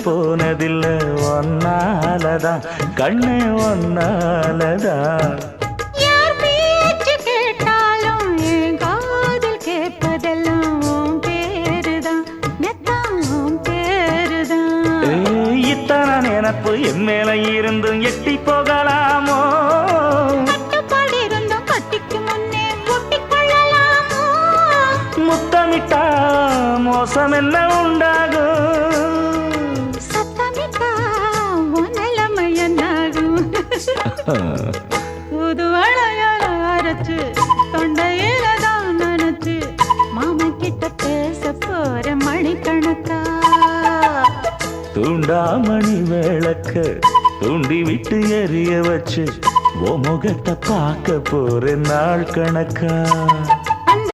போனதில்ல ஒன்னாலதான் கண்ணே ஒன்னாலதான். யார் பேச்சு கேட்டாலும் என் காதில் கேட்பதெல்லாம் உன் பேருதான் நெத்தான் உன் பேருதான். இத்தனை நினப்பு என் மேல இருந்தும் எட்டி போகலாமோ? கட்டுப்பாடு இருந்தும் கட்டிக்கு முன்னே ஒட்டிக்கொள்ளலாமோ? முத்தமிட்டா மோசம் என்ன உண்டாகும்? சத்தமிட்டா உன் நிலைமை என்னாகும்? புது அழையால அரைச்சு தொண்டையில தான் நினைச்சு மாமன் கிட்ட பேச போற மணிக்கணக்கா. தூண்டாமணி விளக்க தூண்டி விட்டு எரிய வச்சு ஓ முகத்தை பார்க்க போற நாள் கணக்கா.